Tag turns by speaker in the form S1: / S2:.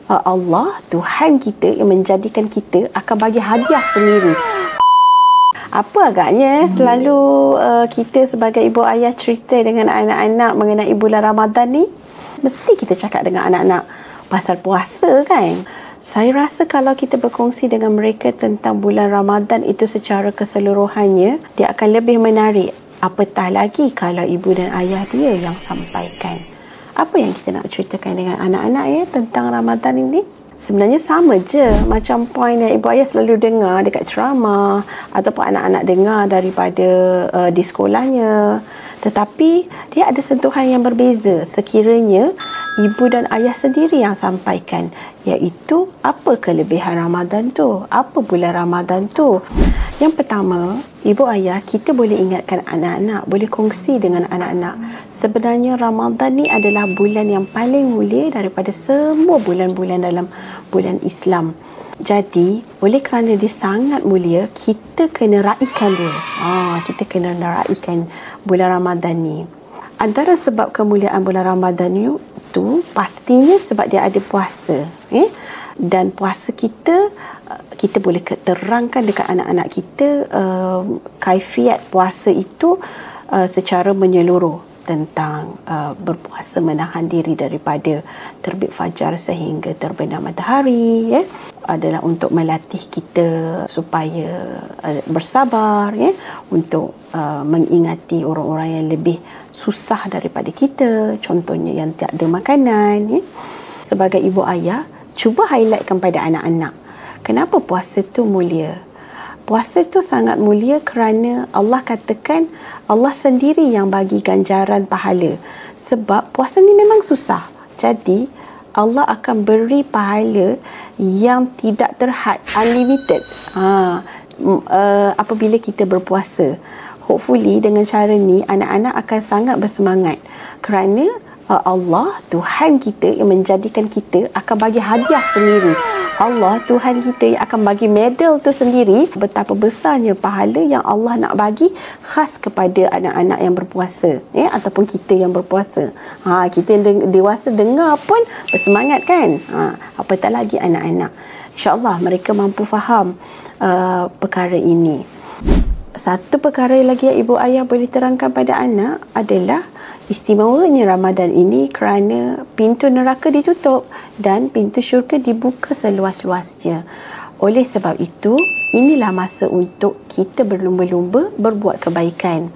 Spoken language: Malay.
S1: Allah, Tuhan kita yang menjadikan kita akan bagi hadiah sendiri. Apa agaknya selalu kita sebagai ibu ayah cerita dengan anak-anak mengenai bulan Ramadan ni? Mesti kita cakap dengan anak-anak pasal puasa kan? Saya rasa kalau kita berkongsi dengan mereka tentang bulan Ramadan itu secara keseluruhannya, dia akan lebih menarik. Apatah lagi kalau ibu dan ayah dia yang sampaikan. Apa yang kita nak ceritakan dengan anak-anak ya tentang Ramadan ini? Sebenarnya sama je macam poin yang ibu ayah selalu dengar dekat ceramah ataupun anak-anak dengar daripada di sekolahnya. Tetapi dia ada sentuhan yang berbeza sekiranya ibu dan ayah sendiri yang sampaikan, iaitu apa kelebihan Ramadan tu, apa bulan Ramadan tu. Yang pertama, ibu ayah kita boleh ingatkan anak-anak, boleh kongsi dengan anak-anak. Sebenarnya Ramadan ni adalah bulan yang paling mulia daripada semua bulan-bulan dalam bulan Islam. Jadi, oleh kerana dia sangat mulia, kita kena raikan dia. Kita kena raikan bulan Ramadan ni. Antara sebab kemuliaan bulan Ramadan itu pastinya sebab dia ada puasa. Dan puasa kita boleh terangkan dekat anak-anak kita kaifiat puasa itu secara menyeluruh tentang berpuasa menahan diri daripada terbit fajar sehingga terbenam matahari, adalah untuk melatih kita supaya bersabar, untuk mengingati orang-orang yang lebih susah daripada kita, contohnya yang tak ada makanan. Sebagai ibu ayah, cuba highlightkan pada anak-anak kenapa puasa tu mulia. Puasa tu sangat mulia kerana Allah katakan Allah sendiri yang bagi ganjaran pahala. Sebab puasa ni memang susah. Jadi Allah akan beri pahala yang tidak terhad, unlimited. Apabila kita berpuasa. Hopefully dengan cara ni anak-anak akan sangat bersemangat kerana Allah, Tuhan kita yang menjadikan kita akan bagi hadiah sendiri. Allah, Tuhan kita yang akan bagi medal tu sendiri. Betapa besarnya pahala yang Allah nak bagi khas kepada anak-anak yang berpuasa, ataupun kita yang berpuasa. Kita yang dewasa dengar pun bersemangat kan. Apatah lagi anak-anak. InsyaAllah mereka mampu faham perkara ini. Satu perkara lagi yang ibu ayah boleh terangkan pada anak adalah istimewanya Ramadan ini kerana pintu neraka ditutup dan pintu syurga dibuka seluas-luasnya. Oleh sebab itu, inilah masa untuk kita berlumba-lumba berbuat kebaikan.